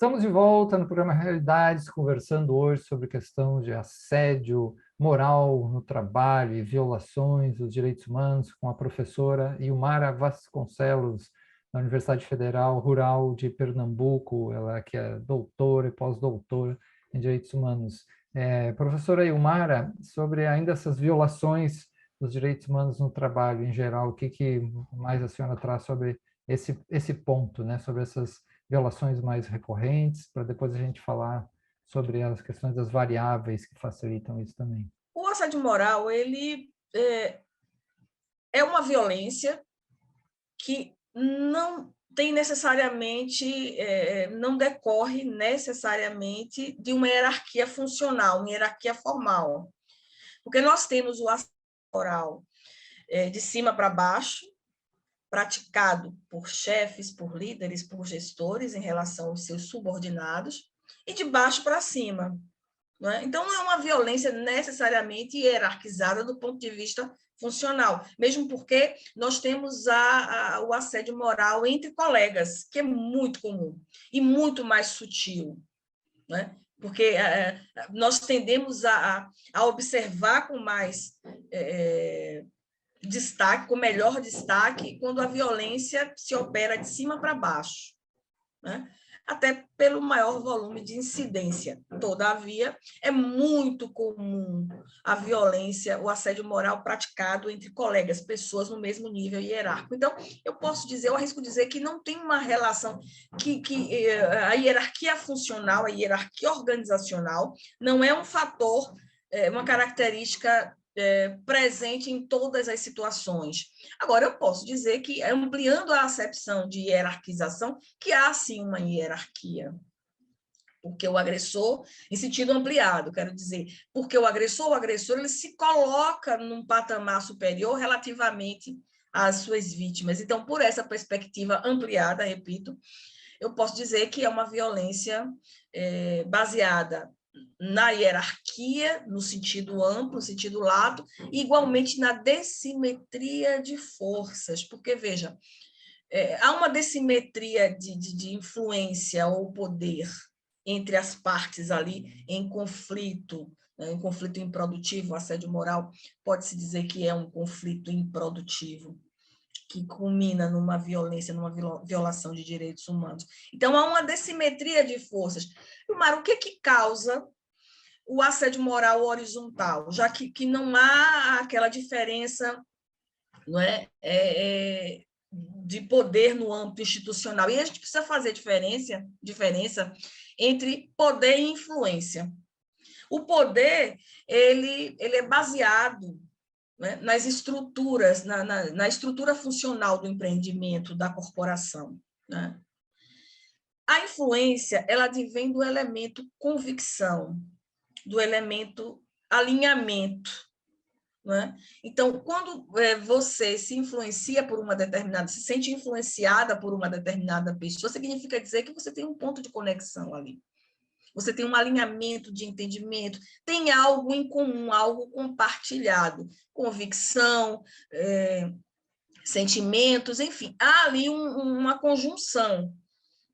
Estamos de volta no programa Realidades, conversando hoje sobre questão de assédio moral no trabalho e violações dos direitos humanos com a professora Ilmara Vasconcelos, da Universidade Federal Rural de Pernambuco, ela que é doutora e pós-doutora em direitos humanos. Professora Ilmara, sobre ainda essas violações dos direitos humanos no trabalho em geral, o que mais a senhora traz sobre esse ponto, né, sobre essas violações mais recorrentes, para depois a gente falar sobre as questões das variáveis que facilitam isso também. O assédio moral, ele é uma violência que não tem necessariamente, não decorre necessariamente de uma hierarquia funcional, uma hierarquia formal. Porque nós temos o assédio moral de cima para baixo, praticado por chefes, por líderes, por gestores em relação aos seus subordinados, e de baixo para cima. Não é? Então, não é uma violência necessariamente hierarquizada do ponto de vista funcional, mesmo porque nós temos o assédio moral entre colegas, que é muito comum e muito mais sutil. Não é? Porque nós tendemos a observar com mais destaque, com melhor destaque, quando a violência se opera de cima para baixo, né? Até pelo maior volume de incidência. Todavia, é muito comum a violência, o assédio moral praticado entre colegas, pessoas no mesmo nível hierárquico. Então, eu posso dizer, eu arrisco dizer que não tem uma relação, que a hierarquia funcional, a hierarquia organizacional, não é um fator, uma característica presente em todas as situações. Agora, eu posso dizer que, ampliando a acepção de hierarquização, que há, sim, uma hierarquia. Porque o agressor, em sentido ampliado, quero dizer, porque o agressor, ele se coloca num patamar superior relativamente às suas vítimas. Então, por essa perspectiva ampliada, repito, eu posso dizer que é uma violência baseada na hierarquia, no sentido amplo, no sentido lato, e igualmente na dessimetria de forças, porque, veja, há uma dessimetria de influência ou poder entre as partes ali em conflito, né, em conflito improdutivo. O assédio moral pode-se dizer que é um conflito improdutivo, que culmina numa violência, numa violação de direitos humanos. Então, há uma dessimetria de forças. Mas o que causa o assédio moral horizontal? Já que não há aquela diferença, não é? De poder no âmbito institucional. E a gente precisa fazer diferença entre poder e influência. O poder, ele é baseado, né, nas estruturas, na estrutura funcional do empreendimento, da corporação, né? A influência, ela advém do elemento convicção, do elemento alinhamento, né? Então, quando você se influencia por uma determinada, se sente influenciada por uma determinada pessoa, significa dizer que você tem um ponto de conexão ali. Você tem um alinhamento de entendimento, tem algo em comum, algo compartilhado, convicção, sentimentos, enfim, há ali uma conjunção,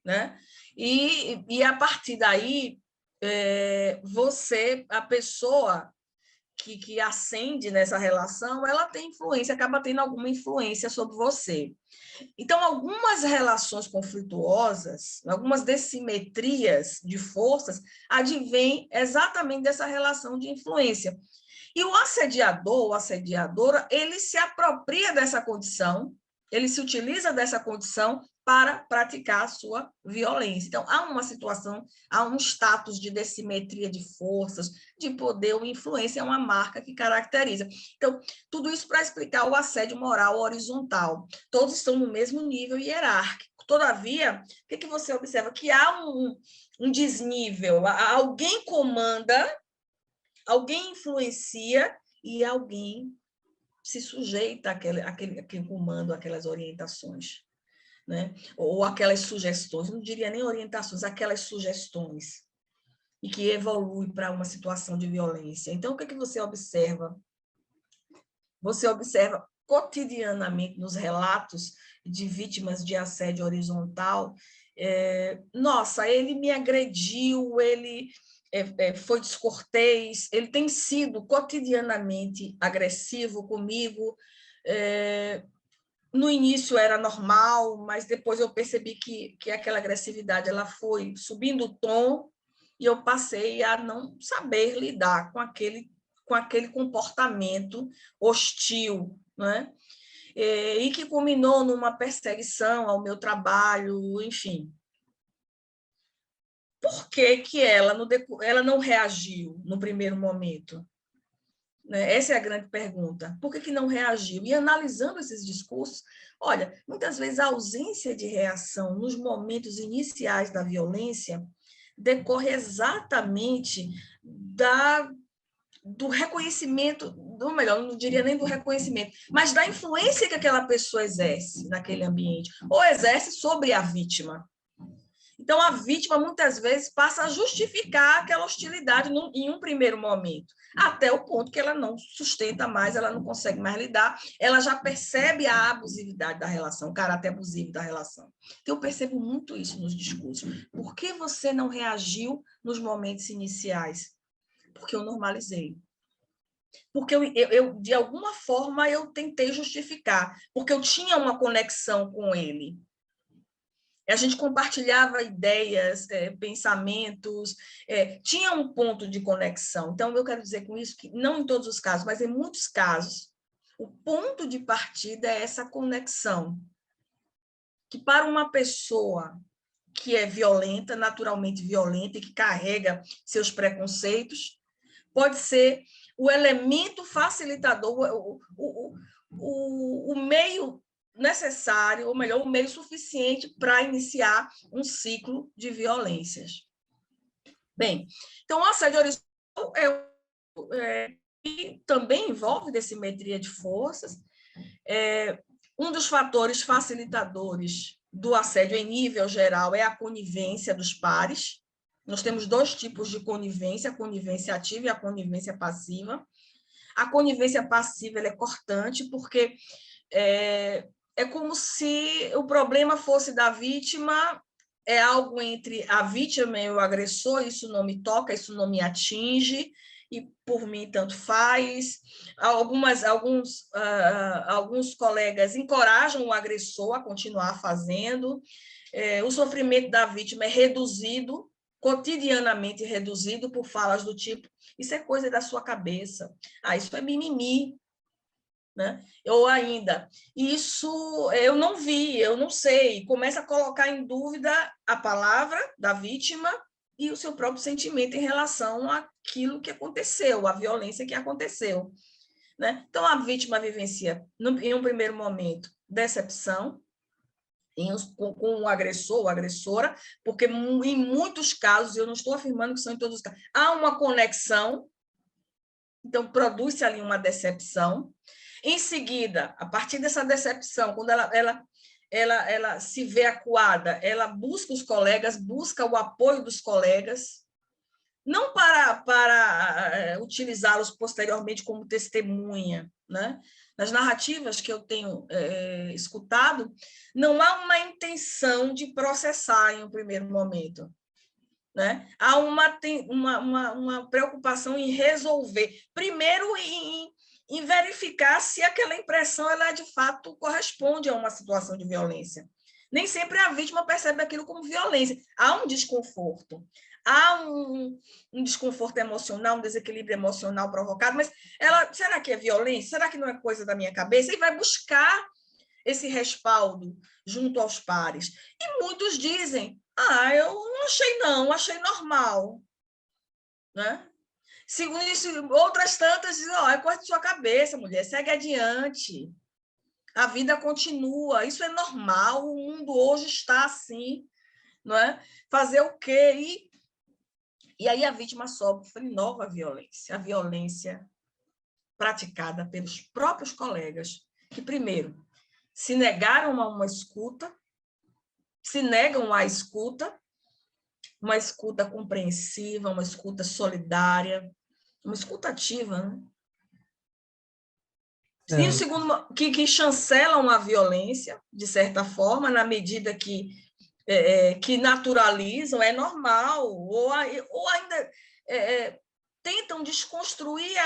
né? E a partir daí, a pessoa que ascende nessa relação, ela tem influência, acaba tendo alguma influência sobre você. Então, algumas relações conflituosas, algumas dessimetrias de forças, advêm exatamente dessa relação de influência. E o assediador, ou assediadora, ele se apropria dessa condição, ele se utiliza dessa condição para praticar a sua violência. Então, há uma situação, há um status de dessimetria de forças, de poder ou influência, é uma marca que caracteriza. Então, tudo isso para explicar o assédio moral horizontal. Todos estão no mesmo nível hierárquico. Todavia, o que você observa? Que há um desnível, alguém comanda, alguém influencia e alguém se sujeita àquele comando, àquelas orientações, né? Ou aquelas sugestões, não diria nem orientações, aquelas sugestões, e que evolui para uma situação de violência. Então, o que você observa? Você observa cotidianamente nos relatos de vítimas de assédio horizontal Nossa, ele me agrediu, ele foi descortês, ele tem sido cotidianamente agressivo comigo. No início era normal, mas depois eu percebi que aquela agressividade ela foi subindo o tom e eu passei a não saber lidar com aquele comportamento hostil, né? E que culminou numa perseguição ao meu trabalho, enfim. Por que que ela não reagiu no primeiro momento? Essa é a grande pergunta. Por que que não reagiu? E analisando esses discursos, olha, muitas vezes a ausência de reação nos momentos iniciais da violência decorre exatamente do reconhecimento, ou melhor, não diria nem do reconhecimento, mas da influência que aquela pessoa exerce naquele ambiente, ou exerce sobre a vítima. Então, a vítima, muitas vezes, passa a justificar aquela hostilidade em um primeiro momento, até o ponto que ela não sustenta mais, ela não consegue mais lidar, ela já percebe a abusividade da relação, o caráter abusivo da relação. Então, eu percebo muito isso nos discursos. Por que você não reagiu nos momentos iniciais? Porque eu normalizei. Porque de alguma forma, eu tentei justificar, porque eu tinha uma conexão com ele. A gente compartilhava ideias, pensamentos, tinha um ponto de conexão. Então, eu quero dizer com isso que, não em todos os casos, mas em muitos casos, o ponto de partida é essa conexão. Que para uma pessoa que é violenta, naturalmente violenta, e que carrega seus preconceitos, pode ser o elemento facilitador, o meio necessário, ou melhor, o meio suficiente para iniciar um ciclo de violências. Bem, então, o assédio horizontal também envolve dissimetria de forças. Um dos fatores facilitadores do assédio em nível geral é a conivência dos pares. Nós temos dois tipos de conivência, a conivência ativa e a conivência passiva. A conivência passiva ela é cortante, porque é como se o problema fosse da vítima, é algo entre a vítima e o agressor, isso não me toca, isso não me atinge, e por mim tanto faz. Alguns colegas encorajam o agressor a continuar fazendo. O sofrimento da vítima é reduzido, cotidianamente reduzido por falas do tipo: isso é coisa da sua cabeça, isso é mimimi, né? Ou ainda, isso eu não vi, eu não sei, começa a colocar em dúvida a palavra da vítima e o seu próprio sentimento em relação àquilo que aconteceu, à violência que aconteceu, né? Então, a vítima vivencia, em um primeiro momento, decepção com o agressor ou agressora, porque em muitos casos, eu não estou afirmando que são em todos os casos, há uma conexão, então produz-se ali uma decepção. Em seguida, a partir dessa decepção, quando ela se vê acuada, ela busca os colegas, busca o apoio dos colegas, não para utilizá-los posteriormente como testemunha, né? Nas narrativas que eu tenho escutado, não há uma intenção de processar em um primeiro momento, né? Há uma preocupação em resolver, primeiro em verificar se aquela impressão ela de fato corresponde a uma situação de violência. Nem sempre a vítima percebe aquilo como violência. Há um desconforto, há um desconforto emocional, um desequilíbrio emocional provocado, mas será que é violência? Será que não é coisa da minha cabeça? E vai buscar esse respaldo junto aos pares. E muitos dizem: eu não achei não, achei normal. Né? Segundo isso, outras tantas dizem: é coisa de sua cabeça, mulher, segue adiante. A vida continua, isso é normal, o mundo hoje está assim. Não é? Fazer o quê? E aí a vítima sofre nova violência, a violência praticada pelos próprios colegas, que, primeiro, se negaram a uma escuta, se negam à escuta, uma escuta compreensiva, uma escuta solidária, uma escuta ativa, né? E o segundo, que chancelam a violência, de certa forma, na medida que que naturalizam, é normal, ou ainda tentam desconstruir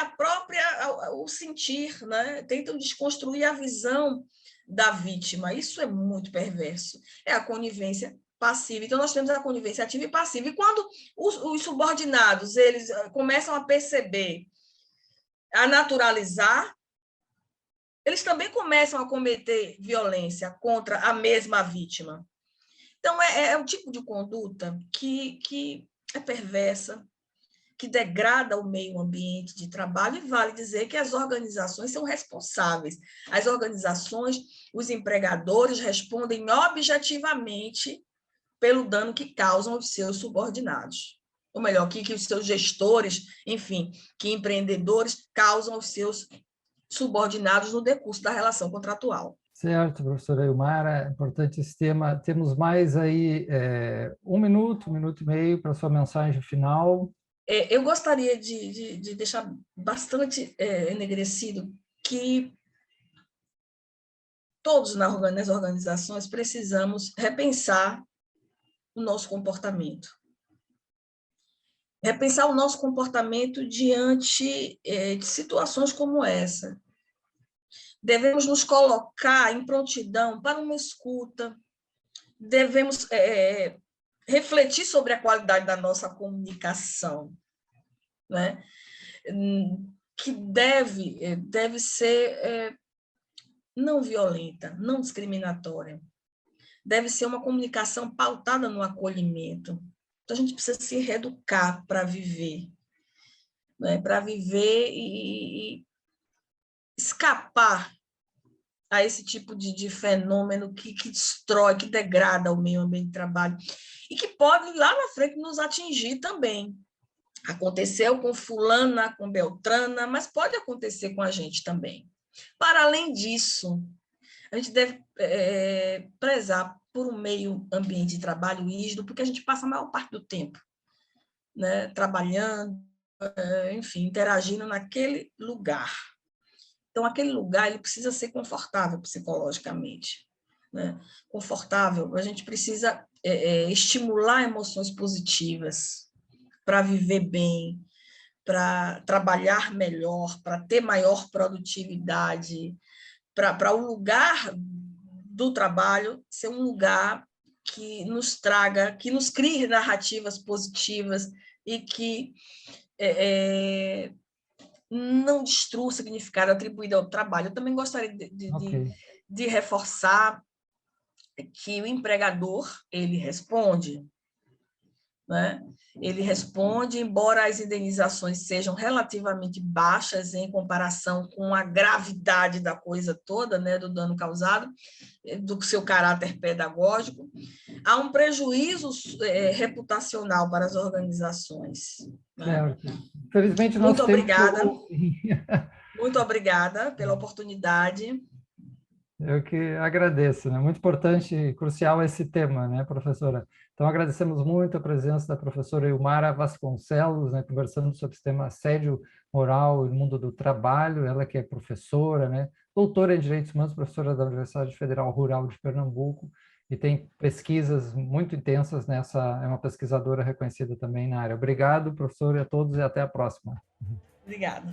o sentir, né? Tentam desconstruir a visão da vítima. Isso é muito perverso. É a conivência passiva. Então, nós temos a conivência ativa e passiva. E quando os subordinados eles começam a perceber, a naturalizar, eles também começam a cometer violência contra a mesma vítima. Então, é um tipo de conduta que é perversa, que degrada o meio ambiente de trabalho, e vale dizer que as organizações são responsáveis. As organizações, os empregadores respondem objetivamente pelo dano que causam os seus subordinados. Ou melhor, que os seus gestores, enfim, que empreendedores causam aos seus subordinados no decurso da relação contratual. Certo, professora Ilmara, é importante esse tema. Temos mais aí 1 minuto, 1 minuto e meio para a sua mensagem final. Eu gostaria de deixar bastante enegrecido que todos nas organizações precisamos repensar o nosso comportamento. Repensar o nosso comportamento diante de situações como essa. Devemos nos colocar em prontidão para uma escuta, devemos refletir sobre a qualidade da nossa comunicação, né? Que deve ser não violenta, não discriminatória. Deve ser uma comunicação pautada no acolhimento. Então, a gente precisa se reeducar para viver, né? Para viver e escapar a esse tipo de fenômeno que destrói, que degrada o meio ambiente de trabalho e que pode, lá na frente, nos atingir também. Aconteceu com fulana, com beltrana, mas pode acontecer com a gente também. Para além disso, a gente deve prezar por um meio ambiente de trabalho rígido, porque a gente passa a maior parte do tempo, né, trabalhando, enfim, interagindo naquele lugar. Então, aquele lugar ele precisa ser confortável psicologicamente, né? Confortável, a gente precisa estimular emoções positivas para viver bem, para trabalhar melhor, para ter maior produtividade, para o lugar do trabalho ser um lugar que nos traga, que nos crie narrativas positivas e que não destrua o significado atribuído ao trabalho. Eu também gostaria de reforçar que o empregador, ele responde, né? Ele responde, embora as indenizações sejam relativamente baixas em comparação com a gravidade da coisa toda, né, do dano causado, do seu caráter pedagógico, há um prejuízo reputacional para as organizações. Certo. Infelizmente, muito obrigada. Muito obrigada pela oportunidade. Eu que agradeço, né? Muito importante e crucial esse tema, né, professora? Então, agradecemos muito a presença da professora Ilmara Vasconcelos, né, conversando sobre o tema assédio moral no mundo do trabalho. Ela que é professora, né, doutora em Direitos Humanos, professora da Universidade Federal Rural de Pernambuco, e tem pesquisas muito intensas nessa, é uma pesquisadora reconhecida também na área. Obrigado, professor, e a todos, e até a próxima. Obrigada.